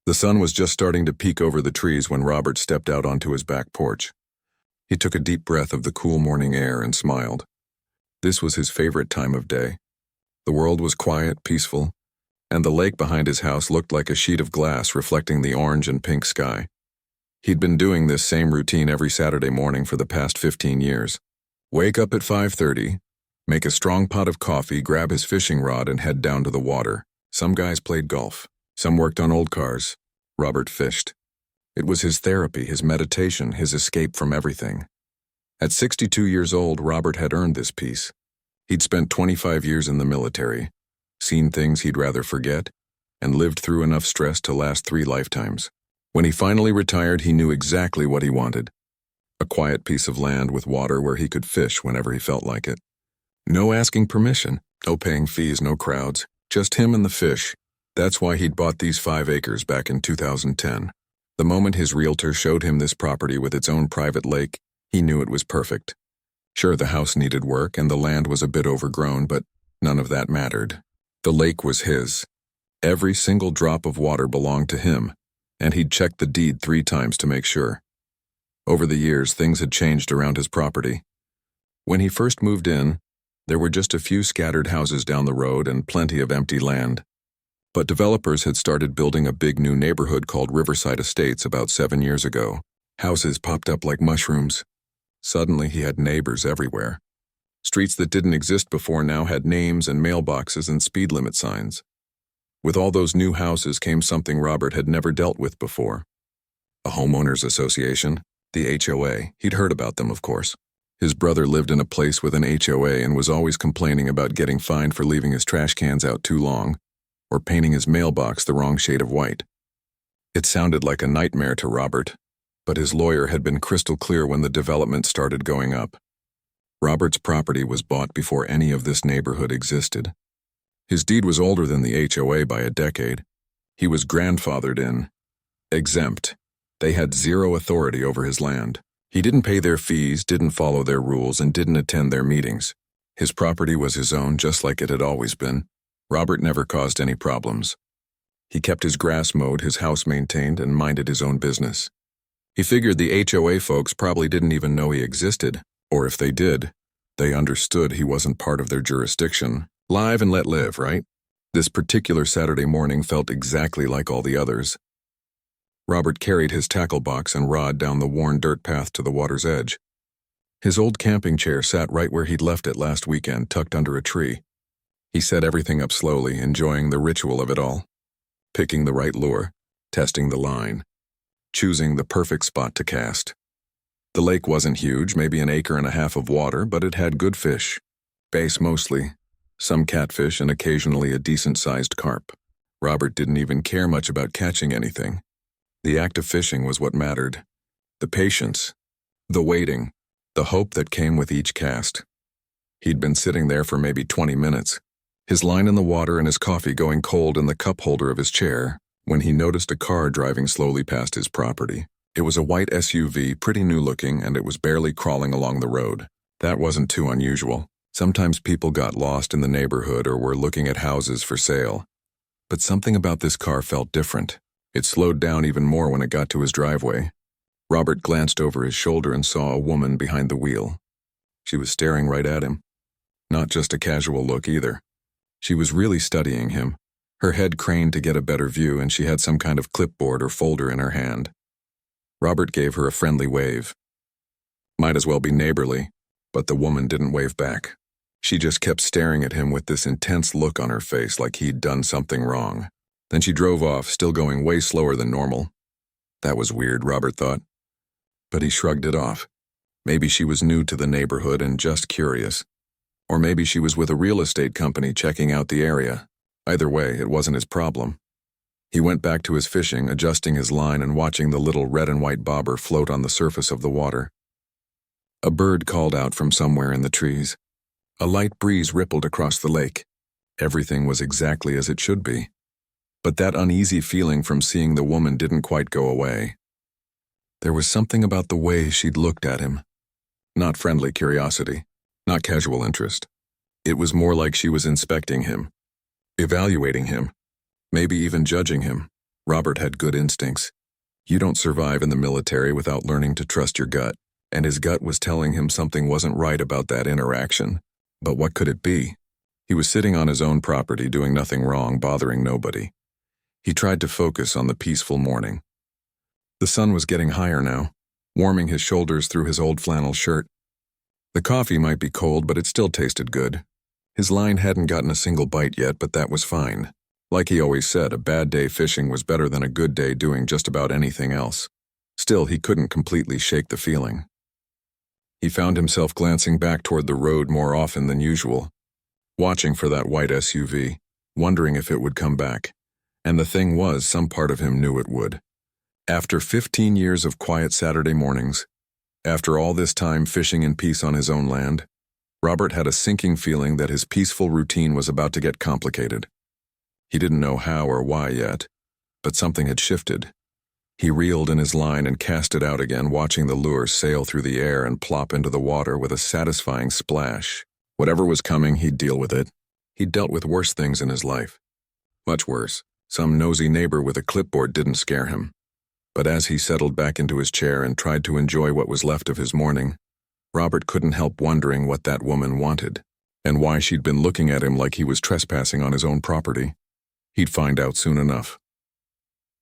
The sun was just starting to peek over the trees when Robert stepped out onto his back porch. He took a deep breath of the cool morning air and smiled. This was his favorite time of day. The world was quiet, peaceful, and the lake behind his house looked like a sheet of glass reflecting the orange and pink sky. He'd been doing this same routine every Saturday morning for the past 15 years. Wake up at 5:30, make a strong pot of coffee, grab his fishing rod, and head down to the water. Some guys played golf. Some worked on old cars. Robert fished. It was his therapy, his meditation, his escape from everything. At 62 years old, Robert had earned this peace. He'd spent 25 years in the military, seen things he'd rather forget, and lived through enough stress to last 3 lifetimes. When he finally retired, he knew exactly what he wanted. A quiet piece of land with water where he could fish whenever he felt like it. No asking permission, no paying fees, no crowds, just him and the fish. That's why he'd bought these 5 acres back in 2010. The moment his realtor showed him this property with its own private lake, he knew it was perfect. Sure, the house needed work and the land was a bit overgrown, but none of that mattered. The lake was his. Every single drop of water belonged to him, and he'd checked the deed 3 times to make sure. Over the years, things had changed around his property. When he first moved in, there were just a few scattered houses down the road and plenty of empty land. But developers had started building a big new neighborhood called Riverside Estates about 7 years ago. Houses popped up like mushrooms. Suddenly, he had neighbors everywhere. Streets that didn't exist before now had names and mailboxes and speed limit signs. With all those new houses came something Robert had never dealt with before. A homeowners association, the HOA. He'd heard about them, of course. His brother lived in a place with an HOA and was always complaining about getting fined for leaving his trash cans out too long, or painting his mailbox the wrong shade of white. It sounded like a nightmare to Robert, but his lawyer had been crystal clear when the development started going up. Robert's property was bought before any of this neighborhood existed. His deed was older than the HOA by a decade. He was grandfathered in, exempt. They had 0 authority over his land. He didn't pay their fees, didn't follow their rules, and didn't attend their meetings. His property was his own, just like it had always been. Robert never caused any problems. He kept his grass mowed, his house maintained, and minded his own business. He figured the HOA folks probably didn't even know he existed, or if they did, they understood he wasn't part of their jurisdiction. Live and let live, right? This particular Saturday morning felt exactly like all the others. Robert carried his tackle box and rod down the worn dirt path to the water's edge. His old camping chair sat right where he'd left it last weekend, tucked under a tree. He set everything up slowly, enjoying the ritual of it all. Picking the right lure, testing the line, choosing the perfect spot to cast. The lake wasn't huge, maybe 1.5 acres of water, but it had good fish. Bass mostly, some catfish and occasionally a decent-sized carp. Robert didn't even care much about catching anything. The act of fishing was what mattered. The patience, the waiting, the hope that came with each cast. He'd been sitting there for maybe 20 minutes, his line in the water and his coffee going cold in the cup holder of his chair, when he noticed a car driving slowly past his property. It was a white SUV, pretty new-looking, and it was barely crawling along the road. That wasn't too unusual. Sometimes people got lost in the neighborhood or were looking at houses for sale. But something about this car felt different. It slowed down even more when it got to his driveway. Robert glanced over his shoulder and saw a woman behind the wheel. She was staring right at him. Not just a casual look either. She was really studying him. Her head craned to get a better view, and she had some kind of clipboard or folder in her hand. Robert gave her a friendly wave. Might as well be neighborly, but the woman didn't wave back. She just kept staring at him with this intense look on her face like he'd done something wrong. Then she drove off, still going way slower than normal. That was weird, Robert thought. But he shrugged it off. Maybe she was new to the neighborhood and just curious. Or maybe she was with a real estate company checking out the area. Either way, it wasn't his problem. He went back to his fishing, adjusting his line and watching the little red and white bobber float on the surface of the water. A bird called out from somewhere in the trees. A light breeze rippled across the lake. Everything was exactly as it should be. But that uneasy feeling from seeing the woman didn't quite go away. There was something about the way she'd looked at him. Not friendly curiosity, not casual interest. It was more like she was inspecting him, evaluating him, maybe even judging him. Robert had good instincts. You don't survive in the military without learning to trust your gut, and his gut was telling him something wasn't right about that interaction. But what could it be? He was sitting on his own property doing nothing wrong, bothering nobody. He tried to focus on the peaceful morning. The sun was getting higher now, warming his shoulders through his old flannel shirt. The coffee might be cold, but it still tasted good. His line hadn't gotten a single bite yet, but that was fine. Like he always said, a bad day fishing was better than a good day doing just about anything else. Still, he couldn't completely shake the feeling. He found himself glancing back toward the road more often than usual, watching for that white SUV, wondering if it would come back. And the thing was, some part of him knew it would. After 15 years of quiet Saturday mornings, after all this time fishing in peace on his own land, Robert had a sinking feeling that his peaceful routine was about to get complicated. He didn't know how or why yet, but something had shifted. He reeled in his line and cast it out again, watching the lure sail through the air and plop into the water with a satisfying splash. Whatever was coming, he'd deal with it. He'd dealt with worse things in his life. Much worse. Some nosy neighbor with a clipboard didn't scare him. But as he settled back into his chair and tried to enjoy what was left of his morning, Robert couldn't help wondering what that woman wanted, and why she'd been looking at him like he was trespassing on his own property. He'd find out soon enough.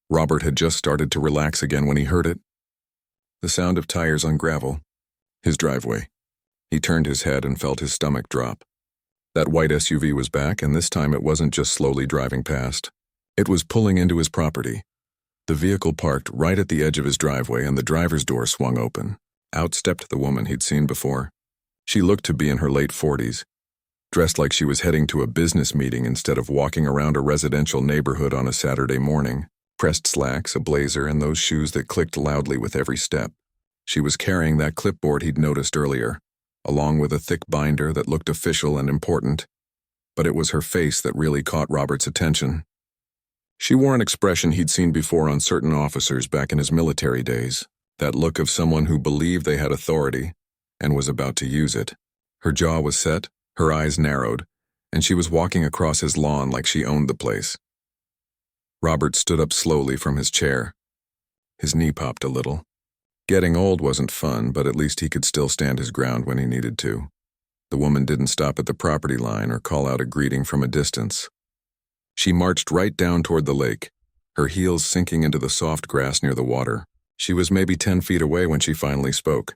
Robert had just started to relax again when he heard it. The sound of tires on gravel. His driveway. He turned his head and felt his stomach drop. That white SUV was back, and this time it wasn't just slowly driving past. It was pulling into his property. The vehicle parked right at the edge of his driveway, and the driver's door swung open. Out stepped the woman he'd seen before. She looked to be in her late 40s, dressed like she was heading to a business meeting instead of walking around a residential neighborhood on a Saturday morning. Pressed slacks, a blazer, and those shoes that clicked loudly with every step. She was carrying that clipboard he'd noticed earlier, along with a thick binder that looked official and important. But it was her face that really caught Robert's attention. She wore an expression he'd seen before on certain officers back in his military days, that look of someone who believed they had authority and was about to use it. Her jaw was set, her eyes narrowed, and she was walking across his lawn like she owned the place. Robert stood up slowly from his chair. His knee popped a little. Getting old wasn't fun, but at least he could still stand his ground when he needed to. The woman didn't stop at the property line or call out a greeting from a distance. She marched right down toward the lake, her heels sinking into the soft grass near the water. She was maybe 10 feet away when she finally spoke.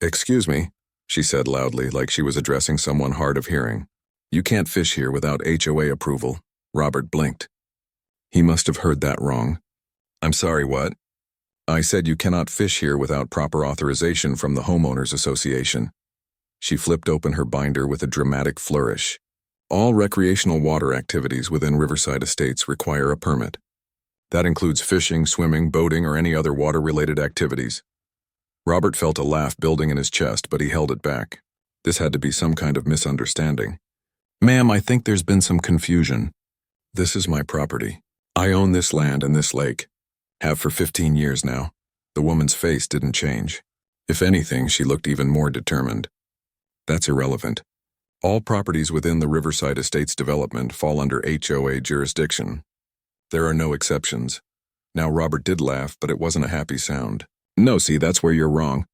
"Excuse me," she said loudly, like she was addressing someone hard of hearing. "You can't fish here without HOA approval." Robert blinked. He must have heard that wrong. "I'm sorry, what?" "I said you cannot fish here without proper authorization from the Homeowners Association." She flipped open her binder with a dramatic flourish. "All recreational water activities within Riverside Estates require a permit. That includes fishing, swimming, boating, or any other water-related activities." Robert felt a laugh building in his chest, but he held it back. This had to be some kind of misunderstanding. "Ma'am, I think there's been some confusion. This is my property. I own this land and this lake. Have for 15 years now." The woman's face didn't change. If anything, she looked even more determined. "That's irrelevant. All properties within the Riverside Estates development fall under HOA jurisdiction. There are no exceptions." Now Robert did laugh, but it wasn't a happy sound. "No, see, that's where you're wrong.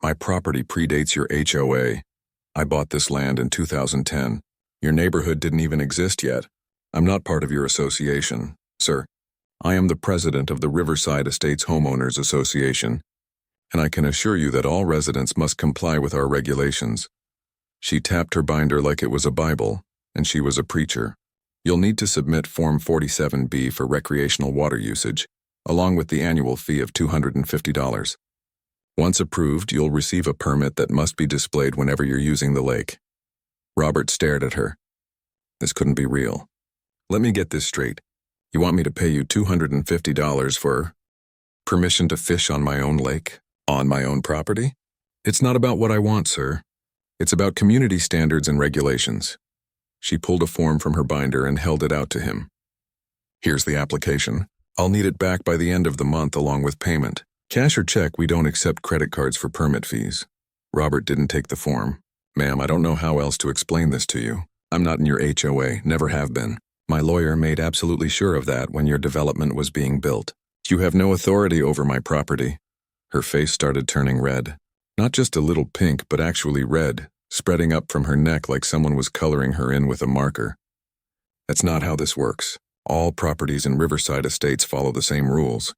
My property predates your HOA. I bought this land in 2010. Your neighborhood didn't even exist yet. I'm not part of your association, sir. I am the president of the Riverside Estates Homeowners Association, and I can assure you that all residents must comply with our regulations." She tapped her binder like it was a Bible, and she was a preacher. "You'll need to submit Form 47B for recreational water usage, along with the annual fee of $250. Once approved, you'll receive a permit that must be displayed whenever you're using the lake." Robert stared at her. This couldn't be real. "Let me get this straight. You want me to pay you $250 for permission to fish on my own lake, on my own property?" "It's not about what I want, sir. It's about community standards and regulations." She pulled a form from her binder and held it out to him. "Here's the application. I'll need it back by the end of the month along with payment. Cash or check, we don't accept credit cards for permit fees." Robert didn't take the form. "Ma'am, I don't know how else to explain this to you. I'm not in your HOA, never have been. My lawyer made absolutely sure of that when your development was being built. You have no authority over my property. Her face started turning red. Not just a little pink, but actually red, spreading up from her neck like someone was coloring her in with a marker. That's not how this works. All properties in Riverside Estates follow the same rules.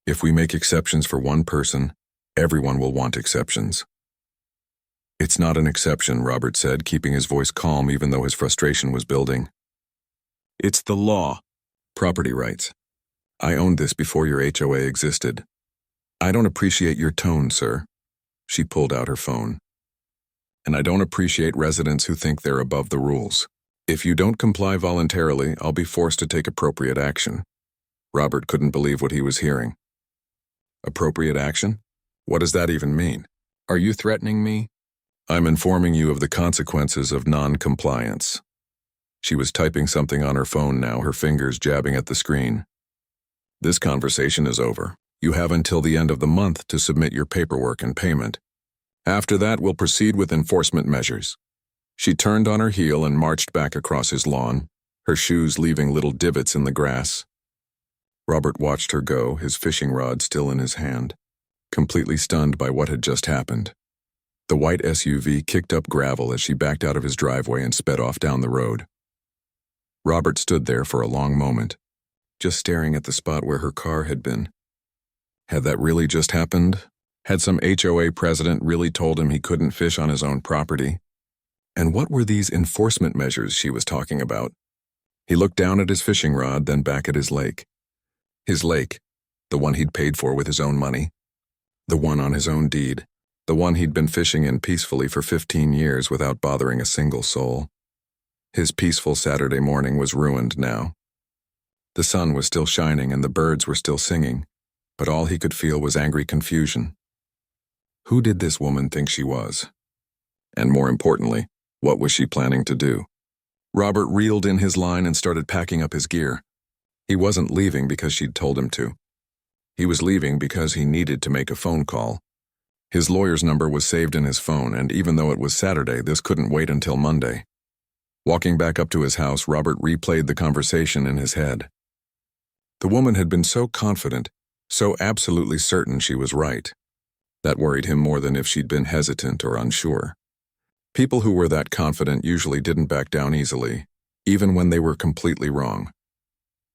If we make exceptions for one person, everyone will want exceptions. It's not an exception, Robert said, keeping his voice calm even though his frustration was building. It's the law. Property rights. I owned this before your HOA existed. I don't appreciate your tone, sir. She pulled out her phone. And I don't appreciate residents who think they're above the rules. If you don't comply voluntarily, I'll be forced to take appropriate action. Robert couldn't believe what he was hearing. Appropriate action? What does that even mean? Are you threatening me? I'm informing you of the consequences of non-compliance. She was typing something on her phone now, her fingers jabbing at the screen. This conversation is over. You have until the end of the month to submit your paperwork and payment. After that, we'll proceed with enforcement measures. She turned on her heel and marched back across his lawn, her shoes leaving little divots in the grass. Robert watched her go, his fishing rod still in his hand, completely stunned by what had just happened. The white SUV kicked up gravel as she backed out of his driveway and sped off down the road. Robert stood there for a long moment, just staring at the spot where her car had been. Had that really just happened? Had some HOA president really told him he couldn't fish on his own property? And what were these enforcement measures she was talking about? He looked down at his fishing rod, then back at his lake. His lake, the one he'd paid for with his own money. The one on his own deed. The one he'd been fishing in peacefully for 15 years without bothering a single soul. His peaceful Saturday morning was ruined now. The sun was still shining and the birds were still singing, but all he could feel was angry confusion. Who did this woman think she was? And more importantly, what was she planning to do? Robert reeled in his line and started packing up his gear. He wasn't leaving because she'd told him to. He was leaving because he needed to make a phone call. His lawyer's number was saved in his phone, and even though it was Saturday, this couldn't wait until Monday. Walking back up to his house, Robert replayed the conversation in his head. The woman had been so confident, so absolutely certain she was right. That worried him more than if she'd been hesitant or unsure. People who were that confident usually didn't back down easily, even when they were completely wrong.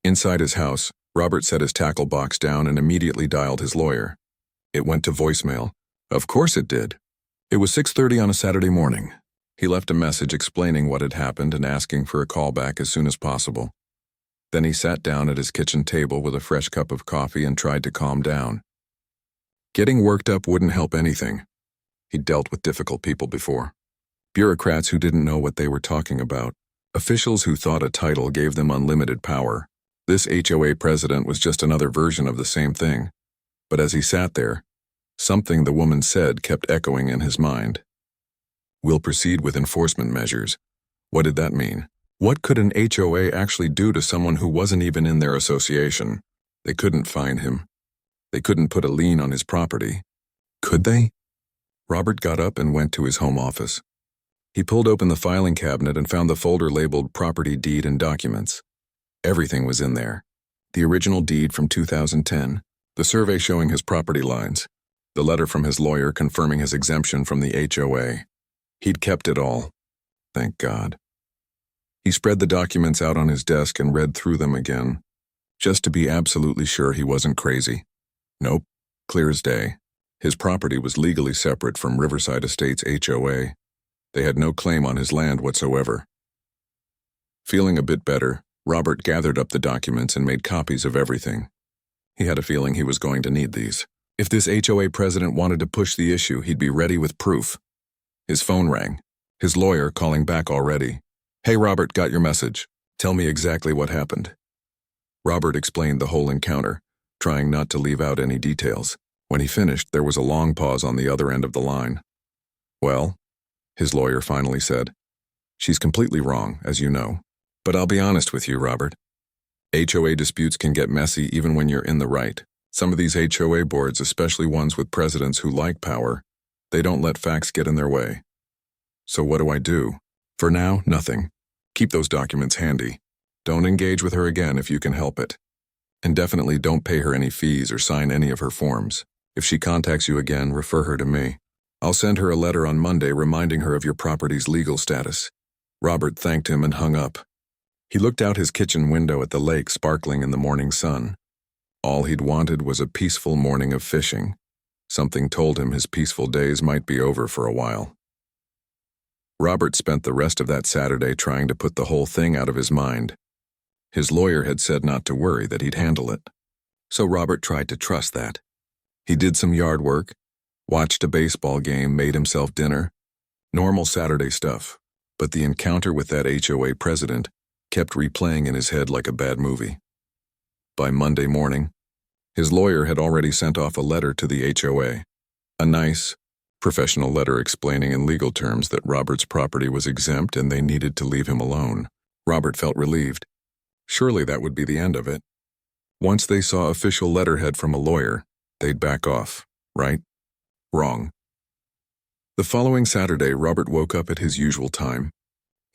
Inside his house, Robert set his tackle box down and immediately dialed his lawyer. It went to voicemail. Of course it did. It was 6:30 on a Saturday morning. He left a message explaining what had happened and asking for a call back as soon as possible. Then he sat down at his kitchen table with a fresh cup of coffee and tried to calm down. Getting worked up wouldn't help anything. He'd dealt with difficult people before. Bureaucrats who didn't know what they were talking about. Officials who thought a title gave them unlimited power. This HOA president was just another version of the same thing. But as he sat there, something the woman said kept echoing in his mind. We'll proceed with enforcement measures. What did that mean? What could an HOA actually do to someone who wasn't even in their association? They couldn't fine him. They couldn't put a lien on his property. Could they? Robert got up and went to his home office. He pulled open the filing cabinet and found the folder labeled Property Deed and Documents. Everything was in there. The original deed from 2010, the survey showing his property lines, the letter from his lawyer confirming his exemption from the HOA. He'd kept it all. Thank God. He spread the documents out on his desk and read through them again, just to be absolutely sure he wasn't crazy. Nope, clear as day. His property was legally separate from Riverside Estates HOA. They had no claim on his land whatsoever. Feeling a bit better, Robert gathered up the documents and made copies of everything. He had a feeling he was going to need these. If this HOA president wanted to push the issue, he'd be ready with proof. His phone rang. His lawyer calling back already. Hey Robert, got your message. Tell me exactly what happened. Robert explained the whole encounter, trying not to leave out any details. When he finished, there was a long pause on the other end of the line. Well, his lawyer finally said, she's completely wrong, as you know. But I'll be honest with you, Robert. HOA disputes can get messy even when you're in the right. Some of these HOA boards, especially ones with presidents who like power, they don't let facts get in their way. So what do I do? For now, nothing. Keep those documents handy. Don't engage with her again if you can help it. And definitely don't pay her any fees or sign any of her forms. If she contacts you again, refer her to me. I'll send her a letter on Monday reminding her of your property's legal status." Robert thanked him and hung up. He looked out his kitchen window at the lake sparkling in the morning sun. All he'd wanted was a peaceful morning of fishing. Something told him his peaceful days might be over for a while. Robert spent the rest of that Saturday trying to put the whole thing out of his mind. His lawyer had said not to worry, that he'd handle it. So Robert tried to trust that. He did some yard work, watched a baseball game, made himself dinner. Normal Saturday stuff. But the encounter with that HOA president kept replaying in his head like a bad movie. By Monday morning, his lawyer had already sent off a letter to the HOA. A nice, professional letter explaining in legal terms that Robert's property was exempt and they needed to leave him alone. Robert felt relieved. Surely that would be the end of it. Once they saw official letterhead from a lawyer, they'd back off, right? Wrong. The following Saturday, Robert woke up at his usual time.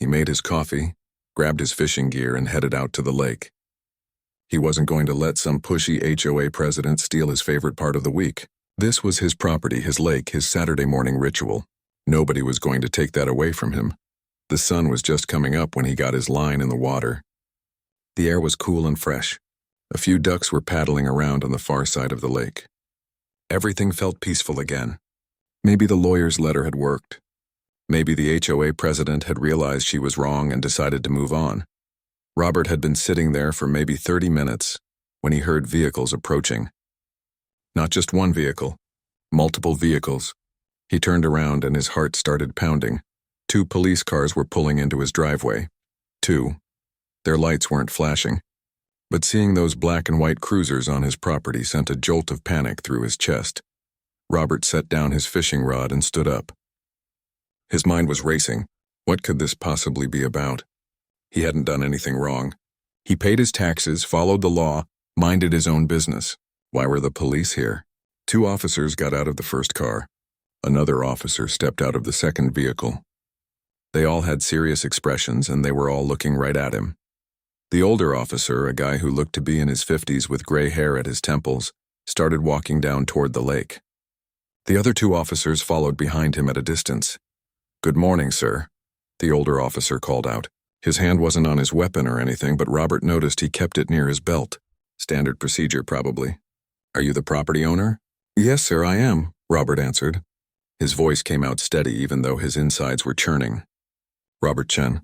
He made his coffee, grabbed his fishing gear, and headed out to the lake. He wasn't going to let some pushy HOA president steal his favorite part of the week. This was his property, his lake, his Saturday morning ritual. Nobody was going to take that away from him. The sun was just coming up when he got his line in the water. The air was cool and fresh. A few ducks were paddling around on the far side of the lake. Everything felt peaceful again. Maybe the lawyer's letter had worked. Maybe the HOA president had realized she was wrong and decided to move on. Robert had been sitting there for maybe 30 minutes when he heard vehicles approaching. Not just one vehicle, multiple vehicles. He turned around and his heart started pounding. 2 police cars were pulling into his driveway. 2. Their lights weren't flashing. But seeing those black and white cruisers on his property sent a jolt of panic through his chest. Robert set down his fishing rod and stood up. His mind was racing. What could this possibly be about? He hadn't done anything wrong. He paid his taxes, followed the law, minded his own business. Why were the police here? 2 officers got out of the first car. Another officer stepped out of the second vehicle. They all had serious expressions and they were all looking right at him. The older officer, a guy who looked to be in his 50s with gray hair at his temples, started walking down toward the lake. The other 2 officers followed behind him at a distance. "Good morning, sir," the older officer called out. His hand wasn't on his weapon or anything, but Robert noticed he kept it near his belt. Standard procedure, probably. "Are you the property owner?" "Yes, sir, I am," Robert answered. His voice came out steady even though his insides were churning. "Robert Chen,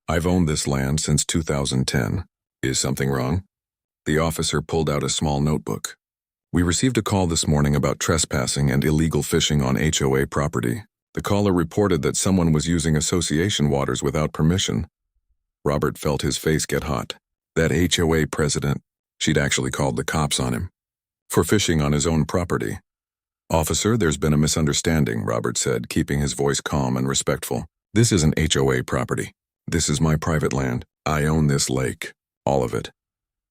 I've owned this land since 2010. Is something wrong?" The officer pulled out a small notebook. "We received a call this morning about trespassing and illegal fishing on HOA property. The caller reported that someone was using association waters without permission." Robert felt his face get hot. That HOA president, she'd actually called the cops on him. For fishing on his own property. "Officer, there's been a misunderstanding," Robert said, keeping his voice calm and respectful. "This isn't HOA property. This is my private land. I own this lake. All of it."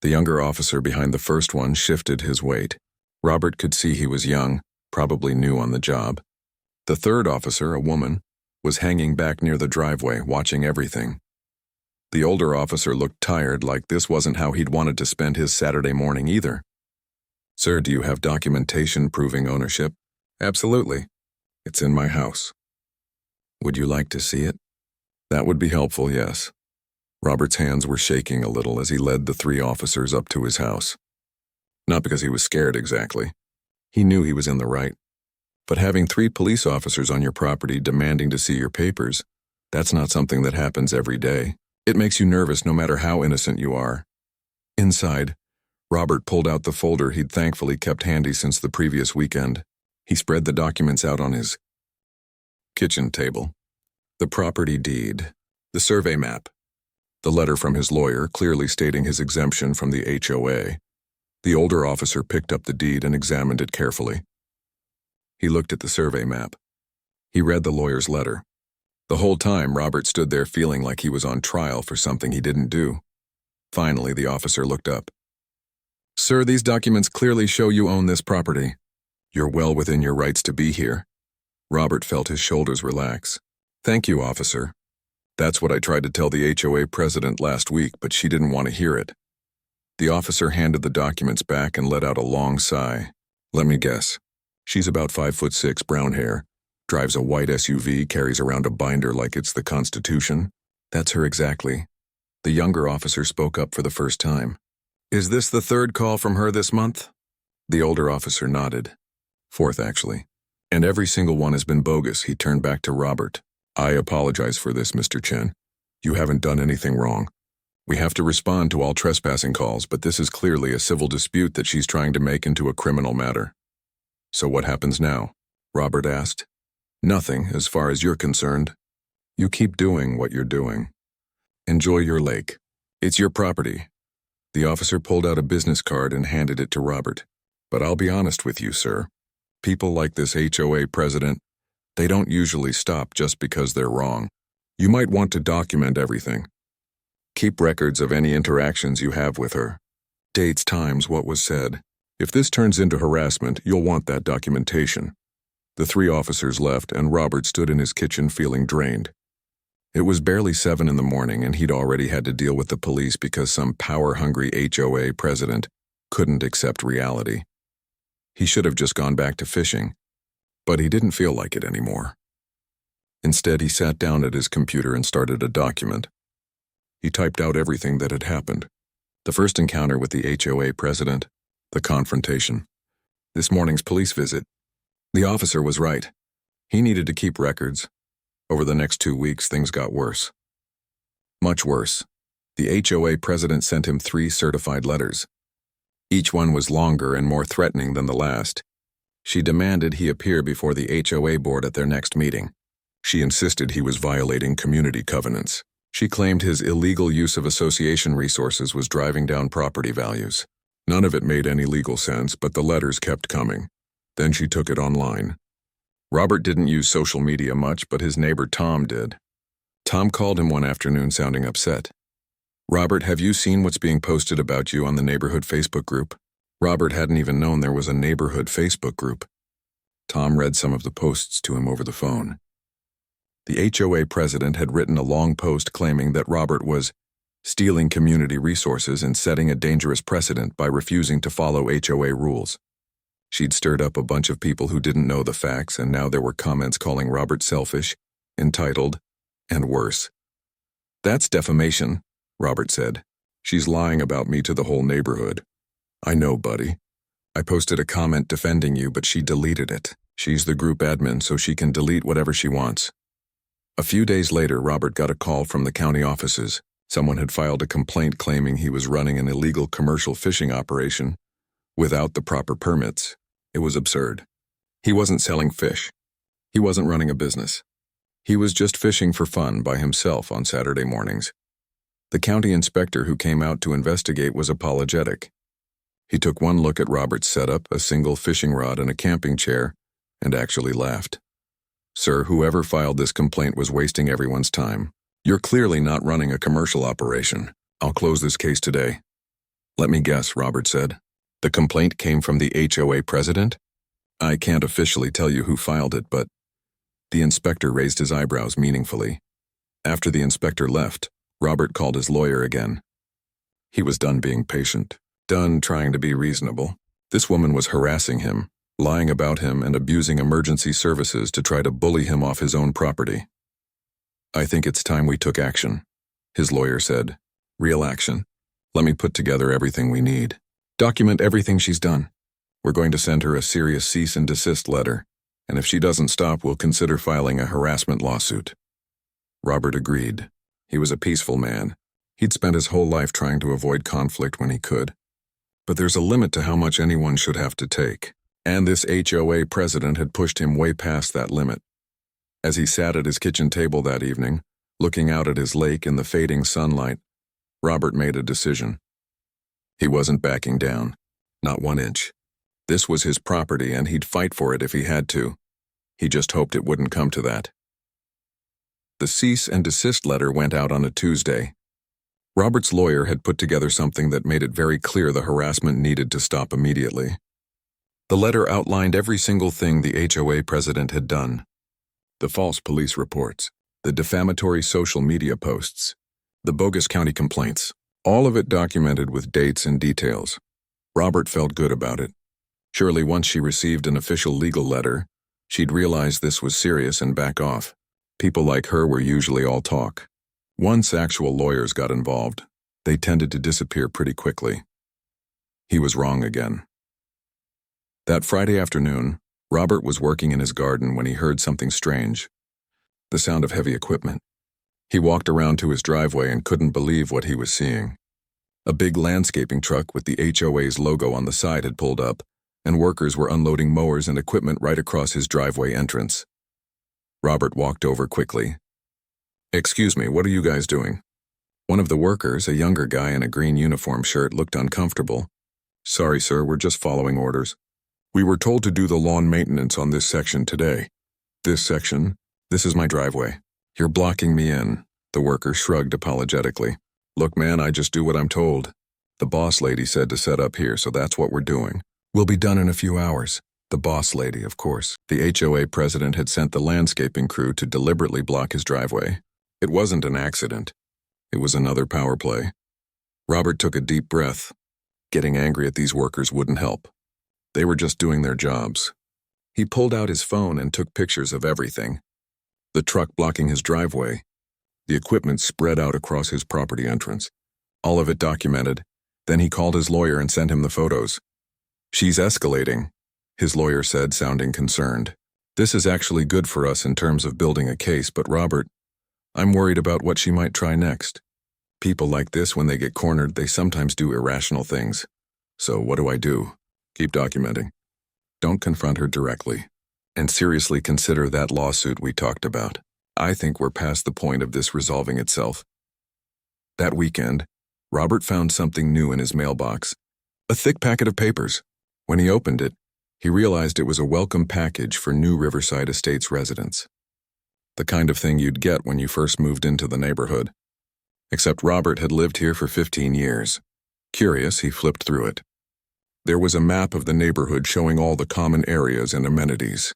The younger officer behind the first one shifted his weight. Robert could see he was young, probably new on the job. The third officer, a woman, was hanging back near the driveway, watching everything. The older officer looked tired, like this wasn't how he'd wanted to spend his Saturday morning either. "Sir, do you have documentation proving ownership?" "Absolutely. It's in my house." "Would you like to see it?" "That would be helpful, yes." Robert's hands were shaking a little as he led the 3 officers up to his house. Not because he was scared exactly. He knew he was in the right. But having 3 police officers on your property demanding to see your papers, that's not something that happens every day. It makes you nervous no matter how innocent you are. Inside, Robert pulled out the folder he'd thankfully kept handy since the previous weekend. He spread the documents out on his kitchen table. The property deed, the survey map, the letter from his lawyer clearly stating his exemption from the HOA. The older officer picked up the deed and examined it carefully. He looked at the survey map. He read the lawyer's letter. The whole time, Robert stood there feeling like he was on trial for something he didn't do. Finally, the officer looked up. "Sir, these documents clearly show you own this property. You're well within your rights to be here." Robert felt his shoulders relax. "Thank you, officer." That's what I tried to tell the HOA president last week, but she didn't want to hear it. The officer handed the documents back and let out a long sigh. Let me guess. She's about 5'6", brown hair, drives a white SUV, carries around a binder like it's the Constitution. That's her exactly. The younger officer spoke up for the first time. Is this the third call from her this month? The older officer nodded. Fourth, actually. And every single one has been bogus, he turned back to Robert. I apologize for this, Mr. Chen. You haven't done anything wrong. We have to respond to all trespassing calls, but this is clearly a civil dispute that she's trying to make into a criminal matter. So what happens now? Robert asked. Nothing, as far as you're concerned. You keep doing what you're doing. Enjoy your lake. It's your property. The officer pulled out a business card and handed it to Robert. But I'll be honest with you, sir. People like this HOA president, they don't usually stop just because they're wrong. You might want to document everything. Keep records of any interactions you have with her. Dates, times, what was said. If this turns into harassment, you'll want that documentation. The three officers left, and Robert stood in his kitchen feeling drained. It was barely 7 in the morning, and he'd already had to deal with the police because some power-hungry HOA president couldn't accept reality. He should have just gone back to fishing, but he didn't feel like it anymore. Instead, he sat down at his computer and started a document. He typed out everything that had happened. The first encounter with the HOA president, the confrontation, this morning's police visit. The officer was right. He needed to keep records. Over the next 2 weeks, things got worse. Much worse. The HOA president sent him 3 certified letters. Each one was longer and more threatening than the last. She demanded he appear before the HOA board at their next meeting. She insisted he was violating community covenants. She claimed his illegal use of association resources was driving down property values. None of it made any legal sense, but the letters kept coming. Then she took it online. Robert didn't use social media much, but his neighbor Tom did. Tom called him one afternoon sounding upset. Robert, have you seen what's being posted about you on the neighborhood Facebook group? Robert hadn't even known there was a neighborhood Facebook group. Tom read some of the posts to him over the phone. The HOA president had written a long post claiming that Robert was stealing community resources and setting a dangerous precedent by refusing to follow HOA rules. She'd stirred up a bunch of people who didn't know the facts, and now there were comments calling Robert selfish, entitled, and worse. That's defamation, Robert said. She's lying about me to the whole neighborhood. I know, buddy. I posted a comment defending you, but she deleted it. She's the group admin, so she can delete whatever she wants. A few days later, Robert got a call from the county offices. Someone had filed a complaint claiming he was running an illegal commercial fishing operation without the proper permits. It was absurd. He wasn't selling fish. He wasn't running a business. He was just fishing for fun by himself on Saturday mornings. The county inspector who came out to investigate was apologetic. He took one look at Robert's setup, a single fishing rod and a camping chair, and actually laughed. Sir, whoever filed this complaint was wasting everyone's time. You're clearly not running a commercial operation. I'll close this case today. Let me guess, Robert said. The complaint came from the HOA president? I can't officially tell you who filed it, but... The inspector raised his eyebrows meaningfully. After the inspector left, Robert called his lawyer again. He was done being patient, done trying to be reasonable. This woman was harassing him, lying about him and abusing emergency services to try to bully him off his own property. I think it's time we took action, his lawyer said. Real action. Let me put together everything we need. Document everything she's done. We're going to send her a serious cease and desist letter, and if she doesn't stop, we'll consider filing a harassment lawsuit. Robert agreed. He was a peaceful man. He'd spent his whole life trying to avoid conflict when he could. But there's a limit to how much anyone should have to take, and this HOA president had pushed him way past that limit. As he sat at his kitchen table that evening, looking out at his lake in the fading sunlight, Robert made a decision. He wasn't backing down, not 1 inch. This was his property and he'd fight for it if he had to. He just hoped it wouldn't come to that. The cease and desist letter went out on a Tuesday. Robert's lawyer had put together something that made it very clear the harassment needed to stop immediately. The letter outlined every single thing the HOA president had done. The false police reports, the defamatory social media posts, the bogus county complaints, all of it documented with dates and details. Robert felt good about it. Surely once she received an official legal letter, she'd realize this was serious and back off. People like her were usually all talk. Once actual lawyers got involved, they tended to disappear pretty quickly. He was wrong again. That Friday afternoon, Robert was working in his garden when he heard something strange. The sound of heavy equipment. He walked around to his driveway and couldn't believe what he was seeing. A big landscaping truck with the HOA's logo on the side had pulled up, and workers were unloading mowers and equipment right across his driveway entrance. Robert walked over quickly. "Excuse me, what are you guys doing?" One of the workers, a younger guy in a green uniform shirt, looked uncomfortable. "Sorry, sir, we're just following orders. We were told to do the lawn maintenance on this section today." "This section? This is my driveway. You're blocking me in," the worker shrugged apologetically. "Look, man, I just do what I'm told. The boss lady said to set up here, so that's what we're doing. We'll be done in a few hours." The boss lady, of course. The HOA president had sent the landscaping crew to deliberately block his driveway. It wasn't an accident. It was another power play. Robert took a deep breath. Getting angry at these workers wouldn't help. They were just doing their jobs. He pulled out his phone and took pictures of everything. The truck blocking his driveway. The equipment spread out across his property entrance. All of it documented. Then he called his lawyer and sent him the photos. "She's escalating," his lawyer said, sounding concerned. "This is actually good for us in terms of building a case, but Robert, I'm worried about what she might try next. People like this, when they get cornered, they sometimes do irrational things. So what do I do? Keep documenting. Don't confront her directly. And seriously consider that lawsuit we talked about. I think we're past the point of this resolving itself." That weekend, Robert found something new in his mailbox. A thick packet of papers. When he opened it, he realized it was a welcome package for new Riverside Estates residents. The kind of thing you'd get when you first moved into the neighborhood. Except Robert had lived here for 15 years. Curious, he flipped through it. There was a map of the neighborhood showing all the common areas and amenities.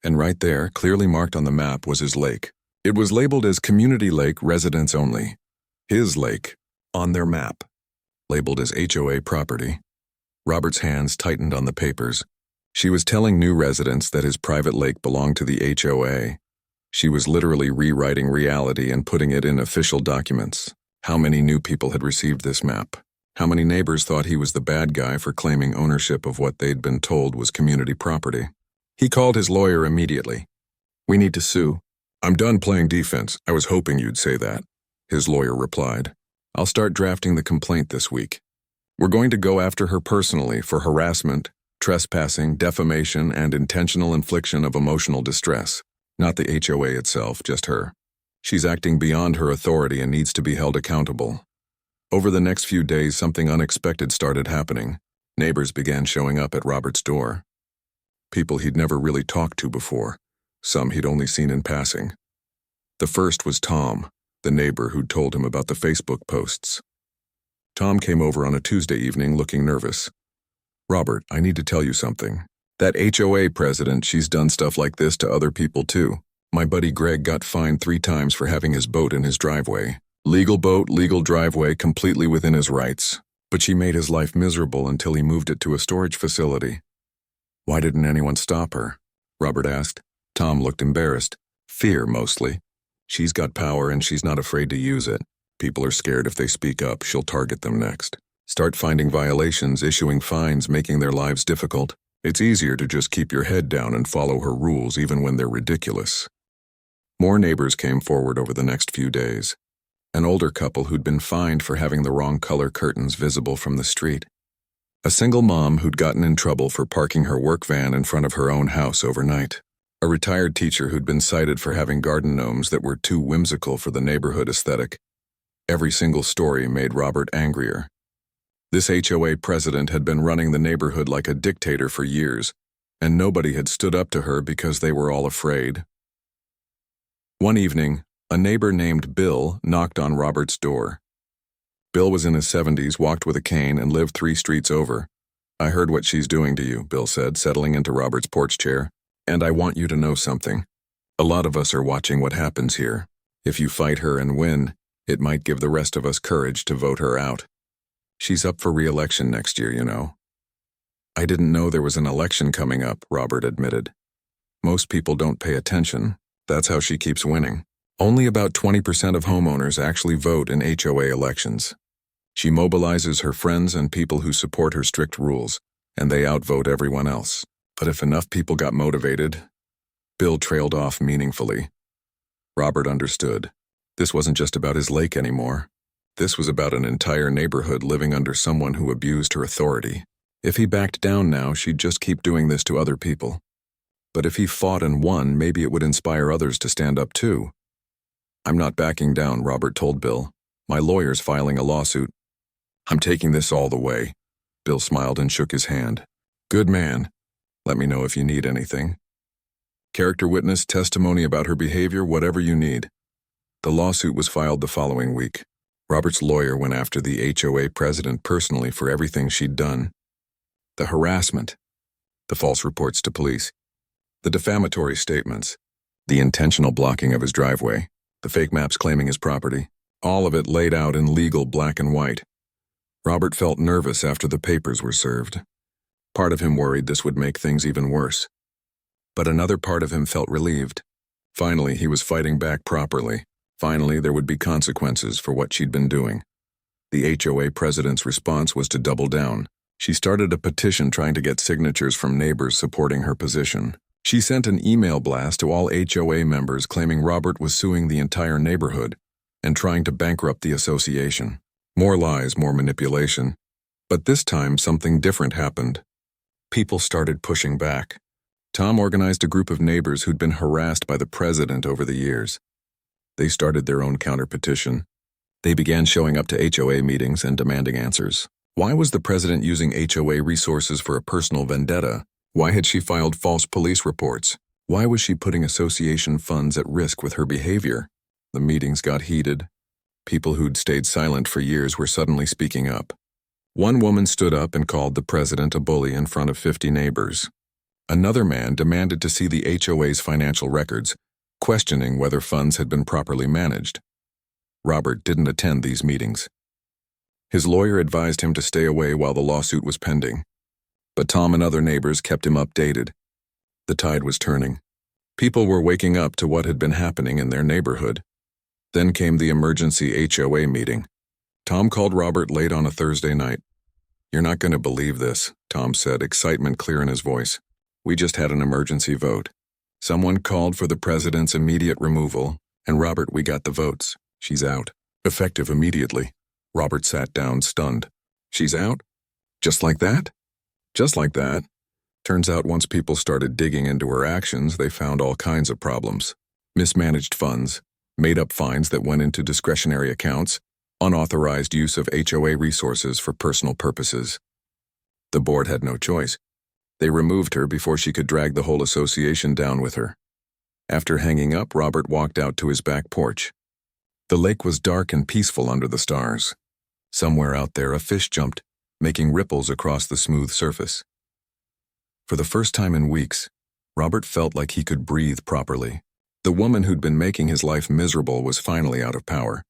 And right there, clearly marked on the map, was his lake. It was labeled as Community Lake Residents Only. His lake, on their map, labeled as HOA property. Robert's hands tightened on the papers. She was telling new residents that his private lake belonged to the HOA. She was literally rewriting reality and putting it in official documents. How many new people had received this map? How many neighbors thought he was the bad guy for claiming ownership of what they'd been told was community property? He called his lawyer immediately. "We need to sue." "I'm done playing defense. I was hoping you'd say that," his lawyer replied. "I'll start drafting the complaint this week. We're going to go after her personally for harassment, trespassing, defamation, and intentional infliction of emotional distress. Not the HOA itself, just her. She's acting beyond her authority and needs to be held accountable." Over the next few days, something unexpected started happening. Neighbors began showing up at Robert's door. People he'd never really talked to before. Some he'd only seen in passing. The first was Tom, the neighbor who'd told him about the Facebook posts. Tom came over on a Tuesday evening looking nervous. "Robert, I need to tell you something. That HOA president, she's done stuff like this to other people too. My buddy Greg got fined 3 times for having his boat in his driveway. Legal boat, legal driveway, completely within his rights. But she made his life miserable until he moved it to a storage facility." "Why didn't anyone stop her?" Robert asked. Tom looked embarrassed. "Fear, mostly. She's got power and she's not afraid to use it. People are scared if they speak up, she'll target them next. Start finding violations, issuing fines, making their lives difficult. It's easier to just keep your head down and follow her rules even when they're ridiculous." More neighbors came forward over the next few days. An older couple who'd been fined for having the wrong color curtains visible from the street. A single mom who'd gotten in trouble for parking her work van in front of her own house overnight. A retired teacher who'd been cited for having garden gnomes that were too whimsical for the neighborhood aesthetic. Every single story made Robert angrier. This HOA president had been running the neighborhood like a dictator for years, and nobody had stood up to her because they were all afraid. One evening, a neighbor named Bill knocked on Robert's door. Bill was in his 70s, walked with a cane, and lived 3 streets over. "I heard what she's doing to you," Bill said, settling into Robert's porch chair. "And I want you to know something. A lot of us are watching what happens here. If you fight her and win, it might give the rest of us courage to vote her out. She's up for re-election next year, you know." "I didn't know there was an election coming up," Robert admitted. "Most people don't pay attention. That's how she keeps winning. Only about 20% of homeowners actually vote in HOA elections. She mobilizes her friends and people who support her strict rules, and they outvote everyone else. But if enough people got motivated..." Bill trailed off meaningfully. Robert understood. This wasn't just about his lake anymore. This was about an entire neighborhood living under someone who abused her authority. If he backed down now, she'd just keep doing this to other people. But if he fought and won, maybe it would inspire others to stand up too. "I'm not backing down," Robert told Bill. "My lawyer's filing a lawsuit." "I'm taking this all the way." Bill smiled and shook his hand. "Good man. Let me know if you need anything. Character witness, testimony about her behavior, whatever you need." The lawsuit was filed the following week. Robert's lawyer went after the HOA president personally for everything she'd done. The harassment, the false reports to police, the defamatory statements, the intentional blocking of his driveway, the fake maps claiming his property, all of it laid out in legal black and white. Robert felt nervous after the papers were served. Part of him worried this would make things even worse. But another part of him felt relieved. Finally, he was fighting back properly. Finally, there would be consequences for what she'd been doing. The HOA president's response was to double down. She started a petition trying to get signatures from neighbors supporting her position. She sent an email blast to all HOA members claiming Robert was suing the entire neighborhood and trying to bankrupt the association. More lies, more manipulation. But this time, something different happened. People started pushing back. Tom organized a group of neighbors who'd been harassed by the president over the years. They started their own counter-petition. They began showing up to HOA meetings and demanding answers. Why was the president using HOA resources for a personal vendetta? Why had she filed false police reports? Why was she putting association funds at risk with her behavior? The meetings got heated. People who'd stayed silent for years were suddenly speaking up. One woman stood up and called the president a bully in front of 50 neighbors. Another man demanded to see the HOA's financial records, questioning whether funds had been properly managed. Robert didn't attend these meetings. His lawyer advised him to stay away while the lawsuit was pending. But Tom and other neighbors kept him updated. The tide was turning. People were waking up to what had been happening in their neighborhood. Then came the emergency HOA meeting. Tom called Robert late on a Thursday night. "You're not going to believe this," Tom said, excitement clear in his voice. "We just had an emergency vote. Someone called for the president's immediate removal, and Robert, we got the votes. She's out. Effective immediately." Robert sat down, stunned. "She's out? Just like that?" "Just like that." Turns out once people started digging into her actions, they found all kinds of problems. Mismanaged funds, made-up fines that went into discretionary accounts, unauthorized use of HOA resources for personal purposes. The board had no choice. They removed her before she could drag the whole association down with her. After hanging up, Robert walked out to his back porch. The lake was dark and peaceful under the stars. Somewhere out there, a fish jumped, making ripples across the smooth surface. For the first time in weeks, Robert felt like he could breathe properly. The woman who'd been making his life miserable was finally out of power.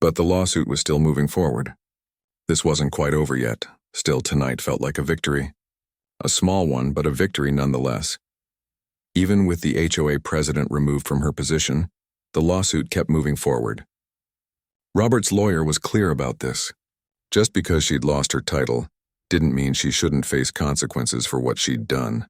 But the lawsuit was still moving forward. This wasn't quite over yet. Still, tonight felt like a victory. A small one, but a victory nonetheless. Even with the HOA president removed from her position, the lawsuit kept moving forward. Robert's lawyer was clear about this. Just because she'd lost her title didn't mean she shouldn't face consequences for what she'd done.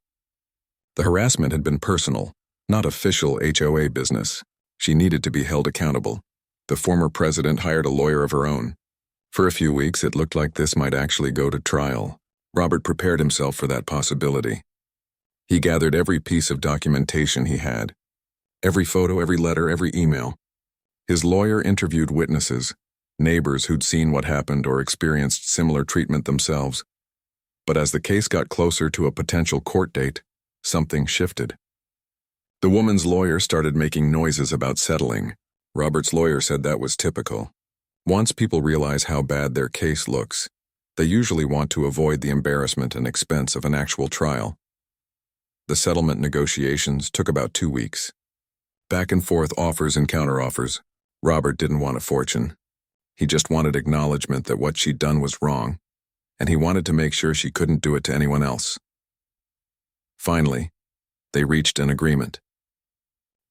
The harassment had been personal, not official HOA business. She needed to be held accountable. The former president hired a lawyer of her own. For a few weeks, it looked like this might actually go to trial. Robert prepared himself for that possibility. He gathered every piece of documentation he had. Every photo, every letter, every email. His lawyer interviewed witnesses, neighbors who'd seen what happened or experienced similar treatment themselves. But as the case got closer to a potential court date, something shifted. The woman's lawyer started making noises about settling. Robert's lawyer said that was typical. Once people realize how bad their case looks, they usually want to avoid the embarrassment and expense of an actual trial. The settlement negotiations took about 2 weeks. Back and forth offers and counteroffers. Robert didn't want a fortune. He just wanted acknowledgement that what she'd done was wrong, and he wanted to make sure she couldn't do it to anyone else. Finally, they reached an agreement.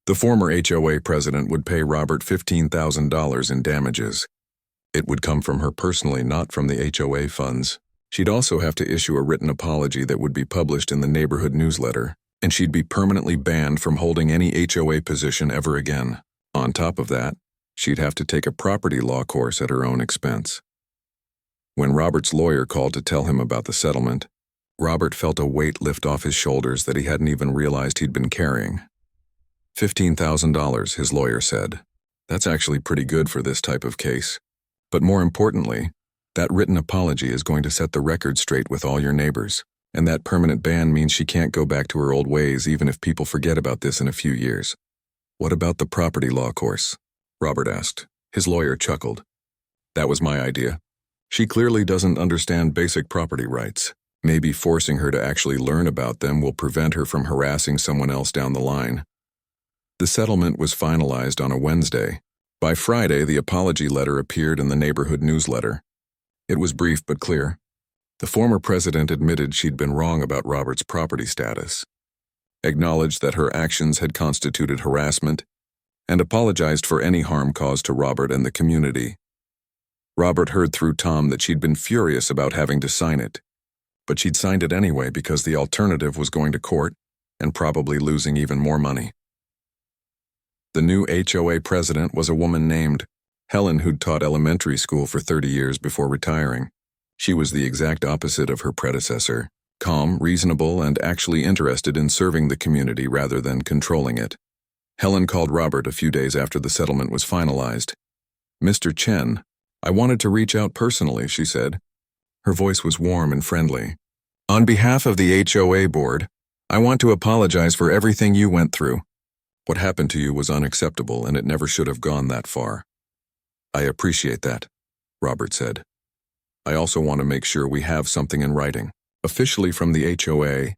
The former HOA president would pay Robert $15,000 in damages. It would come from her personally, not from the HOA funds. She'd also have to issue a written apology that would be published in the neighborhood newsletter, and she'd be permanently banned from holding any HOA position ever again. On top of that, she'd have to take a property law course at her own expense. When Robert's lawyer called to tell him about the settlement, Robert felt a weight lift off his shoulders that he hadn't even realized he'd been carrying. $15,000, his lawyer said. That's actually pretty good for this type of case. But more importantly, that written apology is going to set the record straight with all your neighbors, and that permanent ban means she can't go back to her old ways even if people forget about this in a few years. What about the property law course? Robert asked. His lawyer chuckled. That was my idea. She clearly doesn't understand basic property rights. Maybe forcing her to actually learn about them will prevent her from harassing someone else down the line. The settlement was finalized on a Wednesday. By Friday, the apology letter appeared in the neighborhood newsletter. It was brief but clear. The former president admitted she'd been wrong about Robert's property status, acknowledged that her actions had constituted harassment, and apologized for any harm caused to Robert and the community. Robert heard through Tom that she'd been furious about having to sign it, but she'd signed it anyway because the alternative was going to court and probably losing even more money. The new HOA president was a woman named Helen who'd taught elementary school for 30 years before retiring. She was the exact opposite of her predecessor, calm, reasonable, and actually interested in serving the community rather than controlling it. Helen called Robert a few days after the settlement was finalized. "Mr. Chen, I wanted to reach out personally," she said. Her voice was warm and friendly. "On behalf of the HOA board, I want to apologize for everything you went through. What happened to you was unacceptable and it never should have gone that far." "I appreciate that," Robert said. "I also want to make sure we have something in writing, officially from the HOA,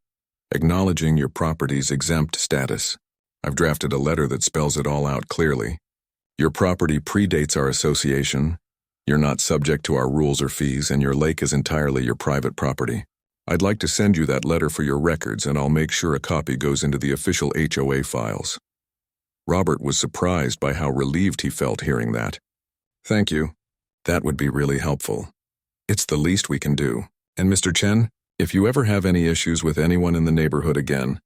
acknowledging your property's exempt status. I've drafted a letter that spells it all out clearly. Your property predates our association, you're not subject to our rules or fees, and your lake is entirely your private property. I'd like to send you that letter for your records, and I'll make sure a copy goes into the official HOA files." Robert was surprised by how relieved he felt hearing that. "Thank you. That would be really helpful. It's the least we can do. And Mr. Chen, if you ever have any issues with anyone in the neighborhood again,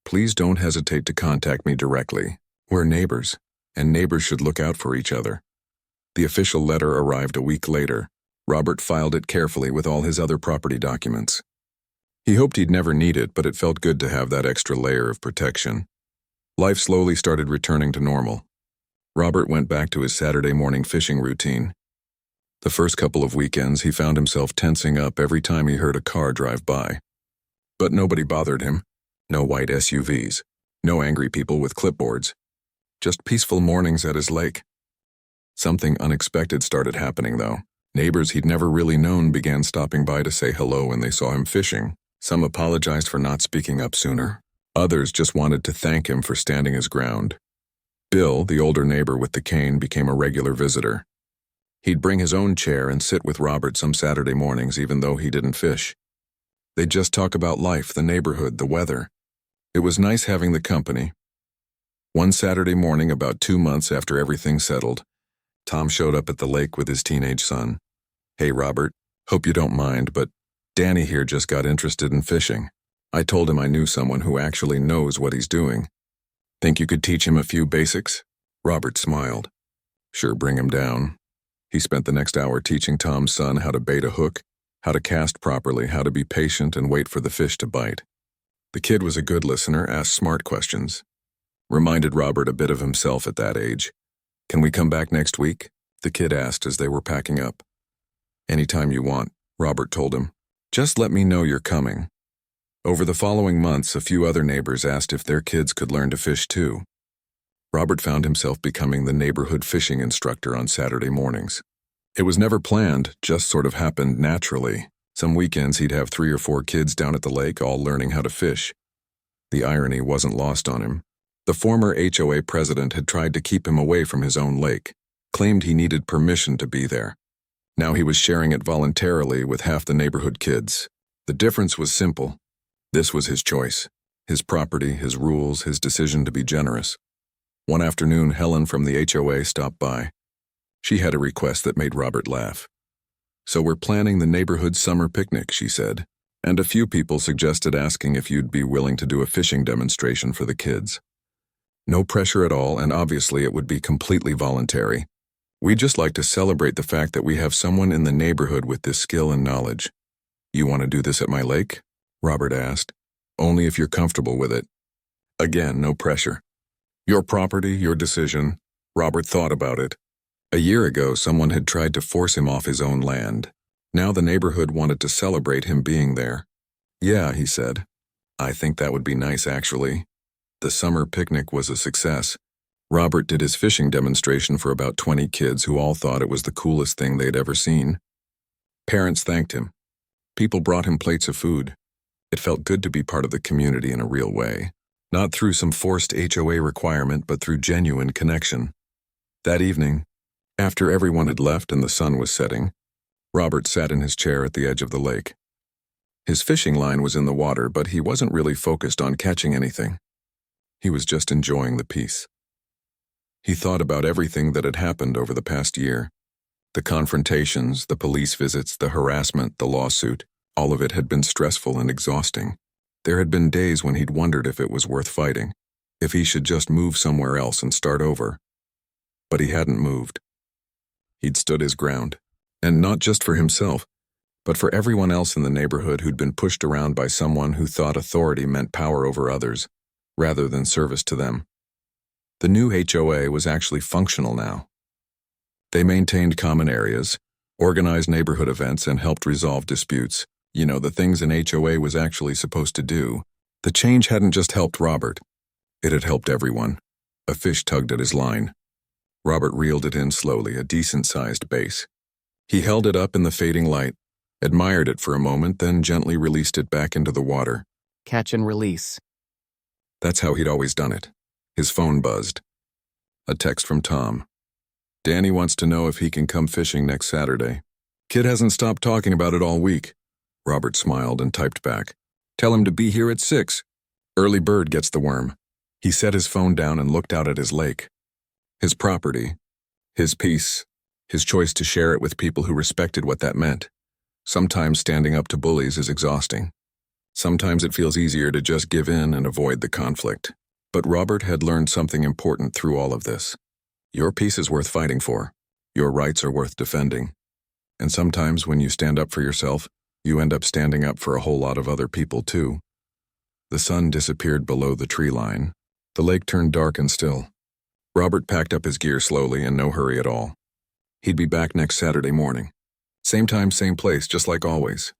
please don't hesitate to contact me directly. We're neighbors, and neighbors should look out for each other." The official letter arrived a week later. Robert filed it carefully with all his other property documents. He hoped he'd never need it, but it felt good to have that extra layer of protection. Life slowly started returning to normal. Robert went back to his Saturday morning fishing routine. The first couple of weekends, he found himself tensing up every time he heard a car drive by. But nobody bothered him. No white SUVs. No angry people with clipboards. Just peaceful mornings at his lake. Something unexpected started happening, though. Neighbors he'd never really known began stopping by to say hello when they saw him fishing. Some apologized for not speaking up sooner. Others just wanted to thank him for standing his ground. Bill, the older neighbor with the cane, became a regular visitor. He'd bring his own chair and sit with Robert some Saturday mornings even though he didn't fish. They'd just talk about life, the neighborhood, the weather. It was nice having the company. One Saturday morning, about 2 months after everything settled, Tom showed up at the lake with his teenage son. "Hey, Robert, hope you don't mind, but Danny here just got interested in fishing. I told him I knew someone who actually knows what he's doing. Think you could teach him a few basics?" Robert smiled. "Sure, bring him down." He spent the next hour teaching Tom's son how to bait a hook, how to cast properly, how to be patient and wait for the fish to bite. The kid was a good listener, asked smart questions. Reminded Robert a bit of himself at that age. "Can we come back next week?" the kid asked as they were packing up. "Anytime you want," Robert told him. "Just let me know you're coming." Over the following months, a few other neighbors asked if their kids could learn to fish too. Robert found himself becoming the neighborhood fishing instructor on Saturday mornings. It was never planned, just sort of happened naturally. Some weekends he'd have 3 or 4 kids down at the lake, all learning how to fish. The irony wasn't lost on him. The former HOA president had tried to keep him away from his own lake, claimed he needed permission to be there. Now he was sharing it voluntarily with half the neighborhood kids. The difference was simple. This was his choice, his property, his rules, his decision to be generous. One afternoon, Helen from the HOA stopped by. She had a request that made Robert laugh. "So we're planning the neighborhood summer picnic," she said, "and a few people suggested asking if you'd be willing to do a fishing demonstration for the kids. No pressure at all, and obviously it would be completely voluntary. We'd just like to celebrate the fact that we have someone in the neighborhood with this skill and knowledge." "You want to do this at my lake?" Robert asked. "Only if you're comfortable with it." Again, no pressure. Your property, your decision. Robert thought about it. A year ago, someone had tried to force him off his own land. Now the neighborhood wanted to celebrate him being there. "Yeah," he said. "I think that would be nice, actually." The summer picnic was a success. Robert did his fishing demonstration for about 20 kids who all thought it was the coolest thing they'd ever seen. Parents thanked him. People brought him plates of food. It felt good to be part of the community in a real way, not through some forced HOA requirement, but through genuine connection. That evening, after everyone had left and the sun was setting, Robert sat in his chair at the edge of the lake. His fishing line was in the water, but he wasn't really focused on catching anything. He was just enjoying the peace. He thought about everything that had happened over the past year. The confrontations, the police visits, the harassment, the lawsuit, all of it had been stressful and exhausting. There had been days when he'd wondered if it was worth fighting, if he should just move somewhere else and start over. But he hadn't moved. He'd stood his ground, and not just for himself, but for everyone else in the neighborhood who'd been pushed around by someone who thought authority meant power over others, rather than service to them. The new HOA was actually functional now. They maintained common areas, organized neighborhood events, and helped resolve disputes. The things an HOA was actually supposed to do. The change hadn't just helped Robert. It had helped everyone. A fish tugged at his line. Robert reeled it in slowly, a decent-sized bass. He held it up in the fading light, admired it for a moment, then gently released it back into the water. Catch and release. That's how he'd always done it. His phone buzzed. A text from Tom. "Danny wants to know if he can come fishing next Saturday. Kid hasn't stopped talking about it all week." Robert smiled and typed back. "Tell him to be here at 6. Early bird gets the worm." He set his phone down and looked out at his lake. His property, his peace, his choice to share it with people who respected what that meant. Sometimes standing up to bullies is exhausting. Sometimes it feels easier to just give in and avoid the conflict. But Robert had learned something important through all of this. Your peace is worth fighting for. Your rights are worth defending. And sometimes when you stand up for yourself, you end up standing up for a whole lot of other people too. The sun disappeared below the tree line. The lake turned dark and still. Robert packed up his gear slowly, in no hurry at all. He'd be back next Saturday morning. Same time, same place, just like always.